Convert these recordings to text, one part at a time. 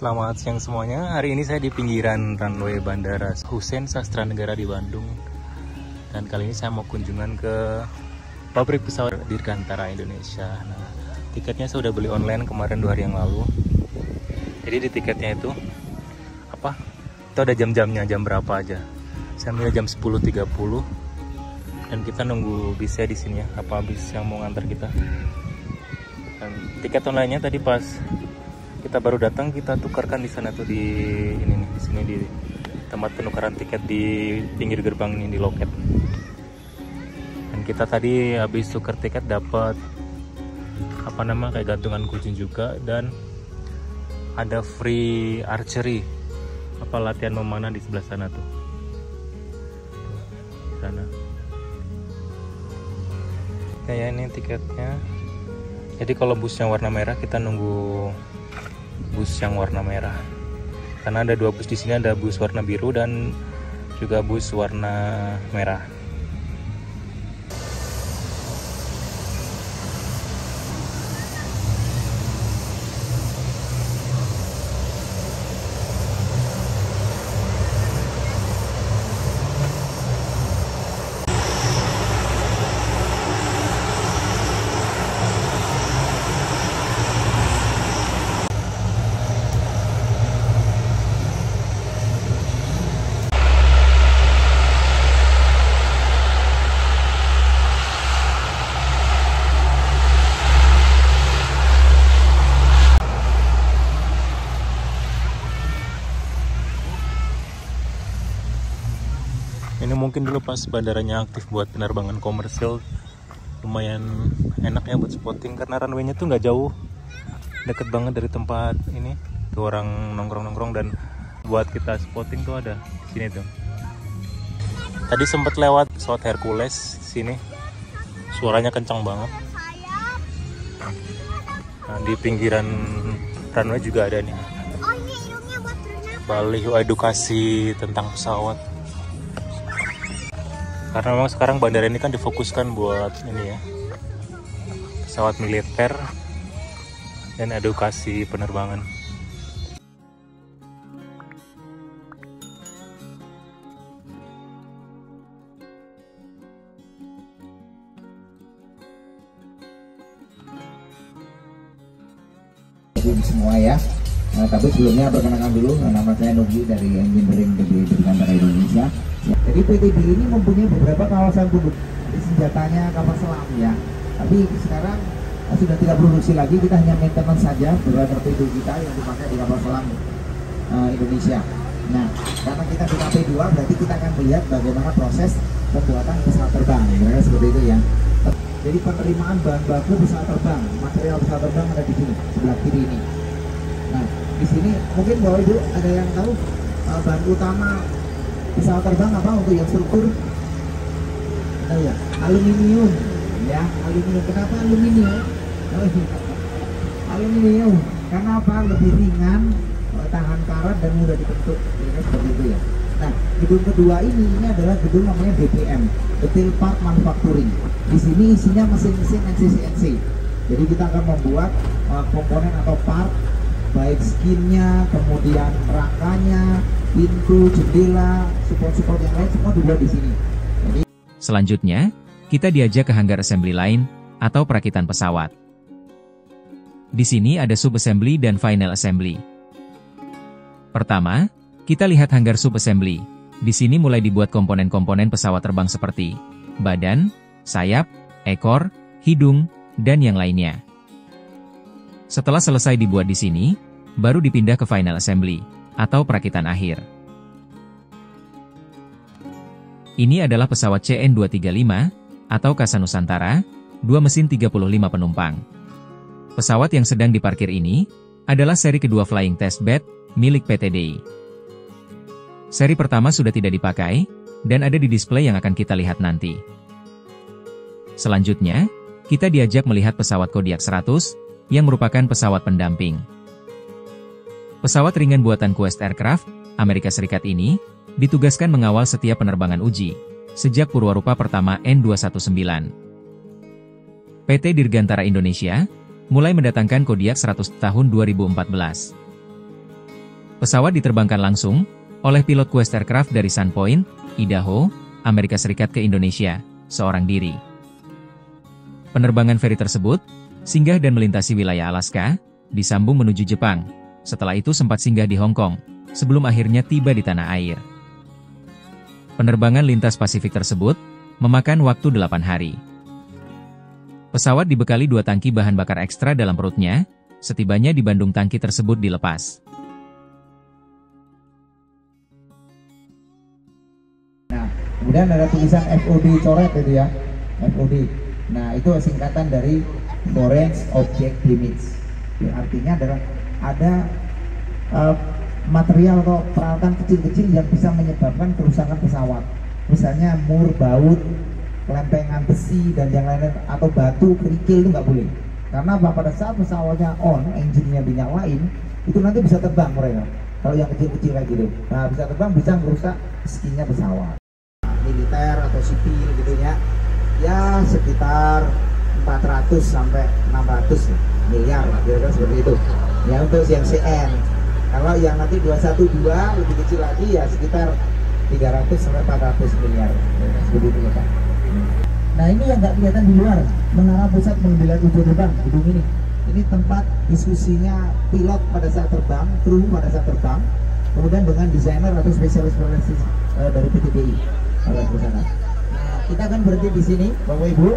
Selamat siang semuanya. Hari ini saya di pinggiran runway Bandara Hussein Sastranegara di Bandung. Dan kali ini saya mau kunjungan ke pabrik pesawat Dirgantara Indonesia. Nah, tiketnya saya udah beli online kemarin 2 hari yang lalu. Jadi di tiketnya itu ada jam-jamnya, jam berapa aja. Saya ambil jam 10.30 dan kita nunggu bisnya di sini ya. Apa bis yang mau ngantar kita? Dan tiket online-nya tadi pas kita baru datang kita tukarkan di sana tuh di sini di tempat penukaran tiket di pinggir gerbang ini di loket. Dan kita tadi habis tukar tiket dapat kayak gantungan kucing juga, dan ada free archery latihan memanah di sebelah sana tuh. Sana. Kayak ini tiketnya. Jadi kalau bus yang warna merah kita nunggu bus yang warna merah, karena ada 2 bus di sini, ada bus warna biru dan juga bus warna merah. Ini mungkin dulu pas bandaranya aktif buat penerbangan komersil, lumayan enak ya buat spotting, karena runway-nya tuh nggak jauh, deket banget dari tempat ini tuh orang nongkrong-nongkrong, dan buat kita spotting tuh ada di sini tuh. Tadi sempet lewat pesawat Hercules sini, suaranya kencang banget. Nah, di pinggiran runway juga ada nih baliho edukasi tentang pesawat. Karena memang sekarang bandara ini kan difokuskan buat ini ya, pesawat militer dan edukasi penerbangan. Semua ya. Nah, tapi sebelumnya perkenalkan dulu, nama saya Nugi dari Engineering di Dirgantara Indonesia. Ya, jadi PTD ini mempunyai beberapa kawasan tunduk senjatanya kapal selam ya. Tapi sekarang sudah tidak produksi lagi, kita hanya maintenance saja beberapa torpedo kita yang dipakai di kapal selam Indonesia. Nah, karena kita di KP2 berarti kita akan melihat bagaimana proses pembuatan pesawat terbang, kira-kira seperti itu ya. Jadi penerimaan bahan baku pesawat terbang, material pesawat terbang ada di sini sebelah kiri ini. Nah, di sini mungkin Bapak Ibu ada yang tahu bahan utama pesawat terbang apa untuk yang struktur? Oh ya, aluminium. Ya, aluminium. Kenapa aluminium? Oh, aluminium. Karena apa? Lebih ringan, tahan karat dan mudah dibentuk. Ya, seperti itu ya. Nah, gedung kedua ini adalah gedung namanya DPM, Detail Part Manufacturing. Di sini isinya mesin-mesin NCCNC. Jadi kita akan membuat komponen atau part, baik skinnya, kemudian rangkanya, pintu, jendela, support-support yang lain semua dibuat di sini. Jadi, selanjutnya, kita diajak ke hanggar assembly line atau perakitan pesawat. Di sini ada sub assembly dan final assembly. Pertama, kita lihat hanggar sub assembly. Di sini mulai dibuat komponen-komponen pesawat terbang seperti badan, sayap, ekor, hidung, dan yang lainnya. Setelah selesai dibuat di sini, baru dipindah ke final assembly atau perakitan akhir. Ini adalah pesawat CN235 atau Kasa Nusantara, 2 mesin 35 penumpang. Pesawat yang sedang diparkir ini adalah seri kedua flying test bed milik PT DI. Seri pertama sudah tidak dipakai dan ada di display yang akan kita lihat nanti. Selanjutnya, kita diajak melihat pesawat Kodiak 100 yang merupakan pesawat pendamping. Pesawat ringan buatan Quest Aircraft, Amerika Serikat ini, ditugaskan mengawal setiap penerbangan uji, sejak Purwarupa pertama N219. PT Dirgantara Indonesia, mulai mendatangkan Kodiak 100 tahun 2014. Pesawat diterbangkan langsung oleh pilot Quest Aircraft dari Sandpoint, Idaho, Amerika Serikat ke Indonesia, seorang diri. Penerbangan feri tersebut singgah dan melintasi wilayah Alaska, disambung menuju Jepang. Setelah itu sempat singgah di Hong Kong, sebelum akhirnya tiba di tanah air. Penerbangan lintas Pasifik tersebut memakan waktu 8 hari. Pesawat dibekali 2 tangki bahan bakar ekstra dalam perutnya. Setibanya di Bandung tangki tersebut dilepas. Nah, kemudian ada tulisan FOD coret itu ya, FOD. Nah, itu singkatan dari Foreign Object Damage. Artinya adalah ada material atau peralatan kecil-kecil yang bisa menyebabkan kerusakan pesawat. Misalnya mur, baut, lempengan besi dan yang lain, atau batu, kerikil itu nggak boleh. Karena pada saat pesawatnya on, engine-nya dinyalain, itu nanti bisa terbang mereka. Kalau yang kecil-kecil kayak gitu, nah bisa terbang, bisa merusak skinnya pesawat. Militer atau sipil gitu ya, ya sekitar 400 sampai 600 miliar lah, kira-kira seperti itu. Ya untuk yang CN. Kalau yang nanti 212 lebih kecil lagi ya sekitar 300 sampai 400 miliar. Ya, seperti itu Pak. Nah ini yang nggak kelihatan di luar, menara pusat pengendalian uji terbang, gedung ini. Ini tempat diskusinya pilot pada saat terbang, kru pada saat terbang, kemudian dengan desainer atau spesialis dari PTBI. Nah, kita akan berhenti di sini, Bapak Ibu.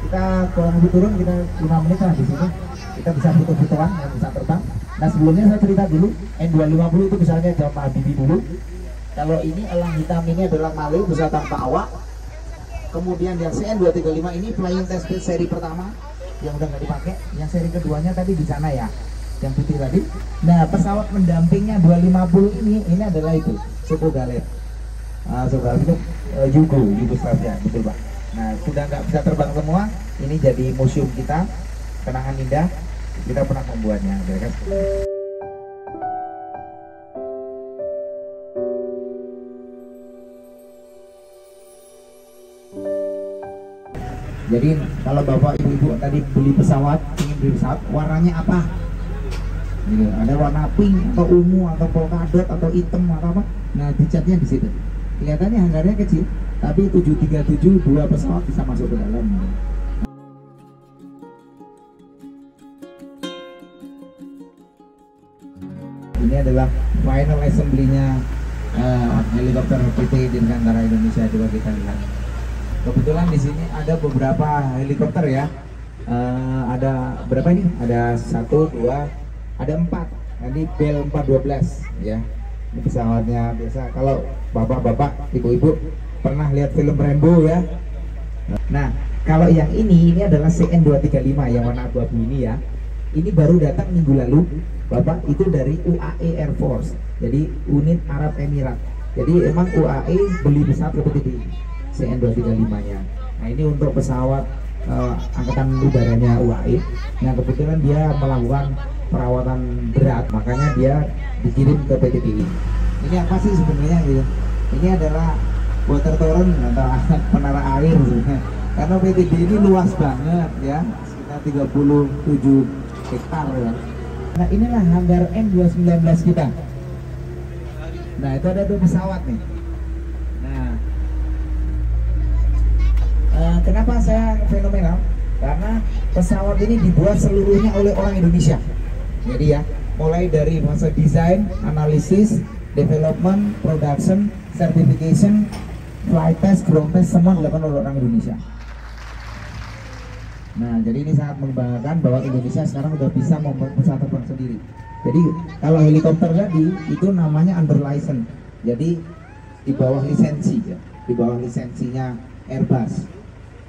Kita kurang lebih turun, kita 5 menit lah di sini. Kita bisa foto-fotoan yang bisa terbang. Nah sebelumnya saya cerita dulu, N250 itu misalnya jam Habibie dulu. Kalau ini elang hitam ini adalah Malu, pesawat tanpa awak. Kemudian yang CN235 ini flying test bed seri pertama yang udah nggak dipakai, yang seri keduanya tadi di sana ya, yang putih tadi. Nah pesawat pendampingnya 250 ini adalah itu Suko Galet. Suko Galet itu Yugoslavia, betul Pak. Nah sudah nggak bisa terbang semua, ini jadi museum kita, kenangan indah. Kita pernah membuatnya, kira-kira seperti itu. Jadi kalau bapak ibu tadi beli pesawat, ingin beli pesawat, warnanya apa? Gitu. Ada warna pink atau ungu atau polkadot atau hitam atau apa? Nah dicatnya di situ. Kelihatannya hanggarnya kecil, tapi 737 2 pesawat bisa masuk ke dalam. Ini adalah final assembly-nya helikopter PT Dirgantara Indonesia. Coba kita lihat. Kebetulan di sini ada beberapa helikopter ya. Ada berapa ini? Ada 1, 2, ada 4. Ini Bell 412 ya. Ini pesawatnya biasa. Kalau bapak-bapak, ibu-ibu pernah lihat film Rambo ya. Nah, kalau yang ini adalah CN235 yang warna abu-abu ini ya. Ini baru datang minggu lalu, Bapak, itu dari UAE Air Force. Jadi unit Arab Emirat. Jadi emang UAE beli pesawat ke PTBI. CN235-nya. Nah ini untuk pesawat angkatan udaranya UAE. Nah kebetulan dia melakukan perawatan berat, makanya dia dikirim ke PTBI. Ini apa sih sebenarnya gitu? Ini adalah water torrent atau menara air sebenarnya. Karena PTBI ini luas banget ya, sekitar 37 hektar ya. Nah inilah hanggar N219 kita. Nah itu ada 2 pesawat nih. Kenapa saya fenomenal? Karena pesawat ini dibuat seluruhnya oleh orang Indonesia. Jadi ya, mulai dari fase desain, analisis, development, production, certification, flight test, ground test, semua dilakukan oleh orang Indonesia. Nah, jadi ini sangat membanggakan bahwa Indonesia sekarang sudah bisa membuat pesawat terbang sendiri. Jadi kalau helikopter tadi itu namanya under license. Jadi di bawah lisensi ya, di bawah lisensinya Airbus.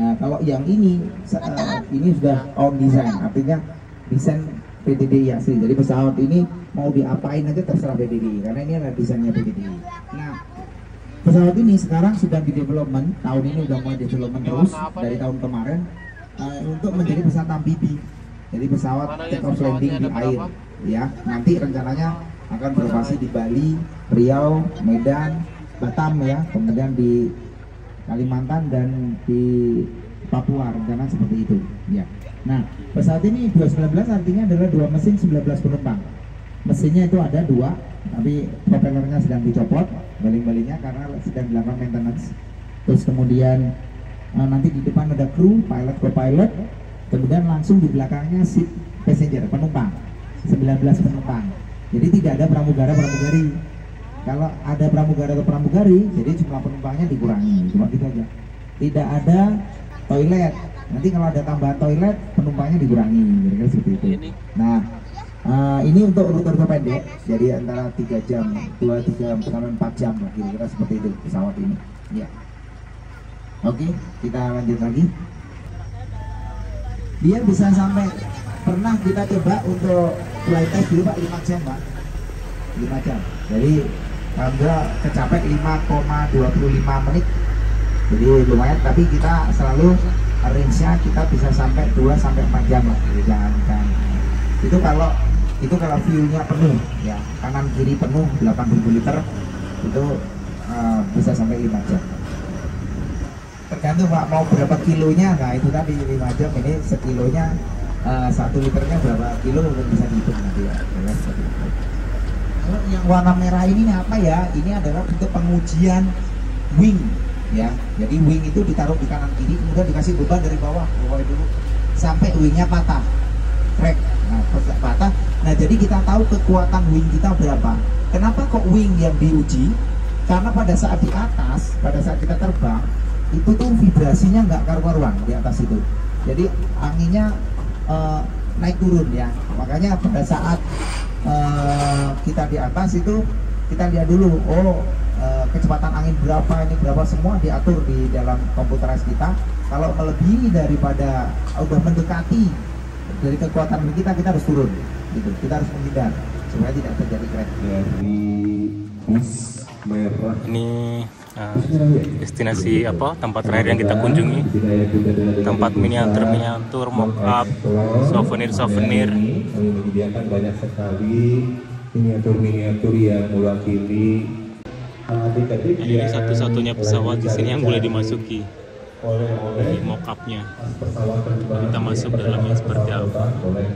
Nah, kalau yang ini sudah on design, artinya desain PTBI asli. Jadi pesawat ini mau diapain aja terserah PTBI, karena ini adalah desainnya PTBI. Nah, pesawat ini sekarang sudah di development, tahun ini udah mulai development terus dari tahun kemarin untuk menjadi pesawat amfibi. Jadi pesawat take off landing di air, ya. Nanti rencananya akan beroperasi di Bali, Riau, Medan, Batam ya, kemudian di Kalimantan dan di Papua, rencana seperti itu ya. Nah pesawat ini 219 artinya adalah 2 mesin 19 penumpang. Mesinnya itu ada 2, tapi propellernya sedang dicopot, baling-balingnya karena sedang dilakukan maintenance. Terus kemudian nanti di depan ada kru, pilot, co-pilot, kemudian langsung di belakangnya seat passenger, penumpang, 19 penumpang. Jadi tidak ada pramugara-pramugari. Kalau ada pramugara atau pramugari, jadi jumlah penumpangnya dikurangi, cuma gitu aja. Tidak ada toilet. Nanti kalau ada tambahan toilet, penumpangnya dikurangi, kira-kira seperti itu. Nah, ini untuk rute-rute pendek, jadi antara 3 jam, 2-3 sampai 4 jam lah, kira-kira seperti itu pesawat ini. Ya. Oke, kita lanjut lagi. Dia bisa sampai, pernah kita coba untuk flight test dulu Pak 5 jam Pak, 5 jam. Jadi alhamdulillah kecapek 5,25 menit. Jadi lumayan, tapi kita selalu range-nya kita bisa sampai 2-4 jam lah. Jadi jangan itu kalau view-nya penuh ya, kanan kiri penuh 8.000 liter itu bisa sampai 5 jam. Tergantung Pak mau berapa kilonya. Nah itu tadi 5 jam ini sekilonya 1 liternya berapa kilo mungkin bisa dihitung nanti ya. Kalau yang warna merah ini apa ya? Ini adalah untuk pengujian wing ya. Jadi wing itu ditaruh di kanan kiri, kemudian dikasih beban dari bawah dulu sampai wingnya patah, crack. Nah patah. Nah jadi kita tahu kekuatan wing kita berapa. Kenapa kok wing yang diuji? Karena pada saat di atas, pada saat kita terbang itu tuh vibrasinya nggak karu-karuan di atas itu. Jadi anginnya naik turun ya. Makanya pada saat kita di atas itu kita lihat dulu, kecepatan angin berapa, ini berapa, semua diatur di dalam komputeris kita. Kalau melebihi daripada udah mendekati dari kekuatan kita harus turun gitu. Kita harus menghindar supaya tidak terjadi crash. Dari bus merah Ini destinasi apa, tempat terakhir yang kita kunjungi, tempat miniatur mock-up, souvenir. kami menyediakan banyak sekali miniatur yang mewakili adik-adik. Ini satu-satunya pesawat di sini yang boleh dimasuki oleh mock-upnya. pesawat terbang. Kita masuk dalamnya seperti apa. Oleh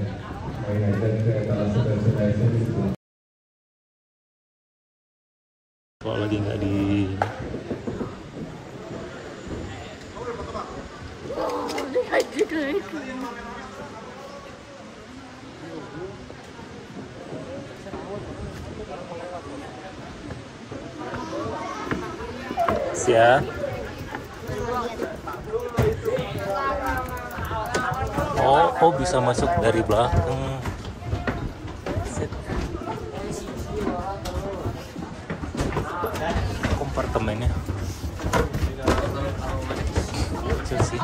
Kalau lagi nggak di siap. Oh bisa masuk dari belakang. Set. Kompartemennya kecil sih.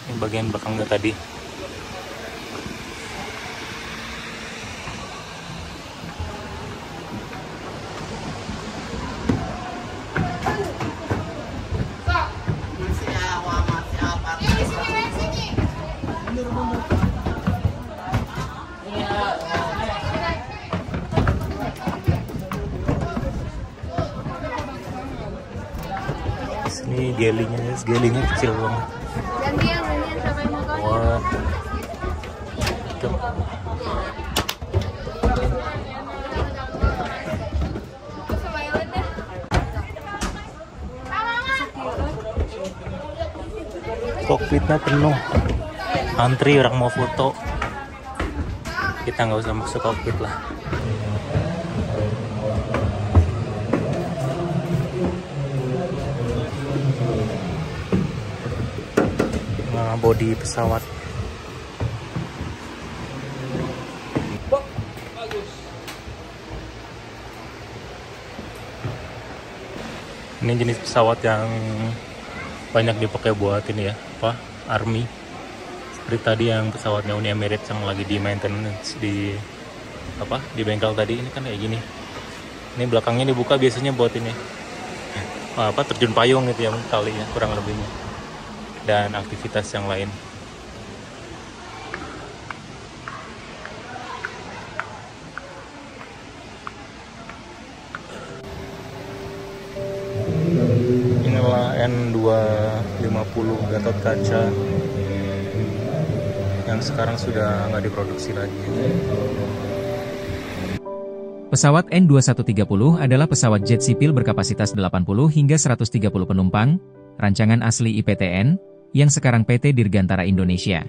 Ini bagian belakangnya tadi. Ini gelingnya kecil banget. Gantian siapa yang mau kau? Wah. Tuh. Kokpitnya penuh, antri orang mau foto. Kita nggak usah masuk kokpit lah. Nah, bodi pesawat. Ini jenis pesawat yang banyak dipakai buat ini ya, apa, army. Seperti tadi yang pesawatnya Uni Emirates yang lagi di maintenance di apa, di bengkel tadi, ini kan kayak gini. Ini belakangnya dibuka biasanya buat ini apa, terjun payung gitu ya kali ya, kurang lebihnya, dan aktivitas yang lain. Gatot Kaca yang sekarang sudah nggak diproduksi lagi. Pesawat N2130 adalah pesawat jet sipil berkapasitas 80 hingga 130 penumpang, rancangan asli IPTN, yang sekarang PT Dirgantara Indonesia.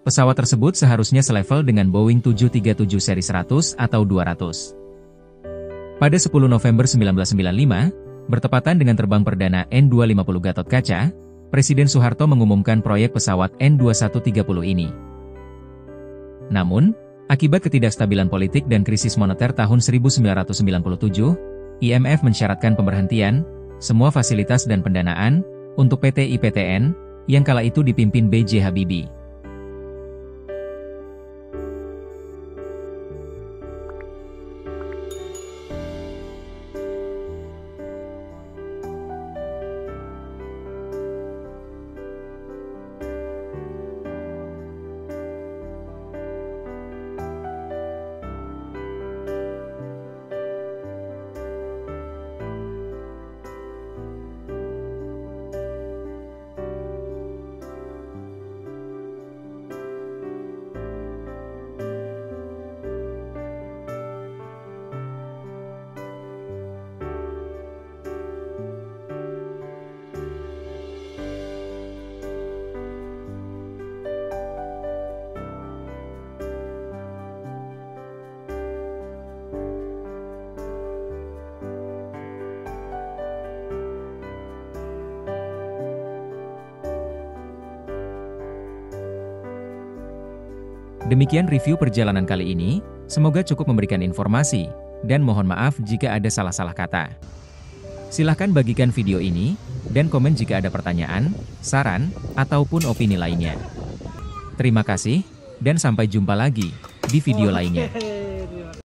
Pesawat tersebut seharusnya selevel dengan Boeing 737 seri 100 atau 200. Pada 10 November 1995, bertepatan dengan terbang perdana N250 Gatot Kaca, Presiden Soeharto mengumumkan proyek pesawat N2130 ini. Namun, akibat ketidakstabilan politik dan krisis moneter tahun 1997, IMF mensyaratkan pemberhentian semua fasilitas dan pendanaan untuk PT IPTN yang kala itu dipimpin B.J. Habibie. Demikian review perjalanan kali ini, semoga cukup memberikan informasi, dan mohon maaf jika ada salah-salah kata. Silahkan bagikan video ini, dan komen jika ada pertanyaan, saran, ataupun opini lainnya. Terima kasih, dan sampai jumpa lagi di video lainnya.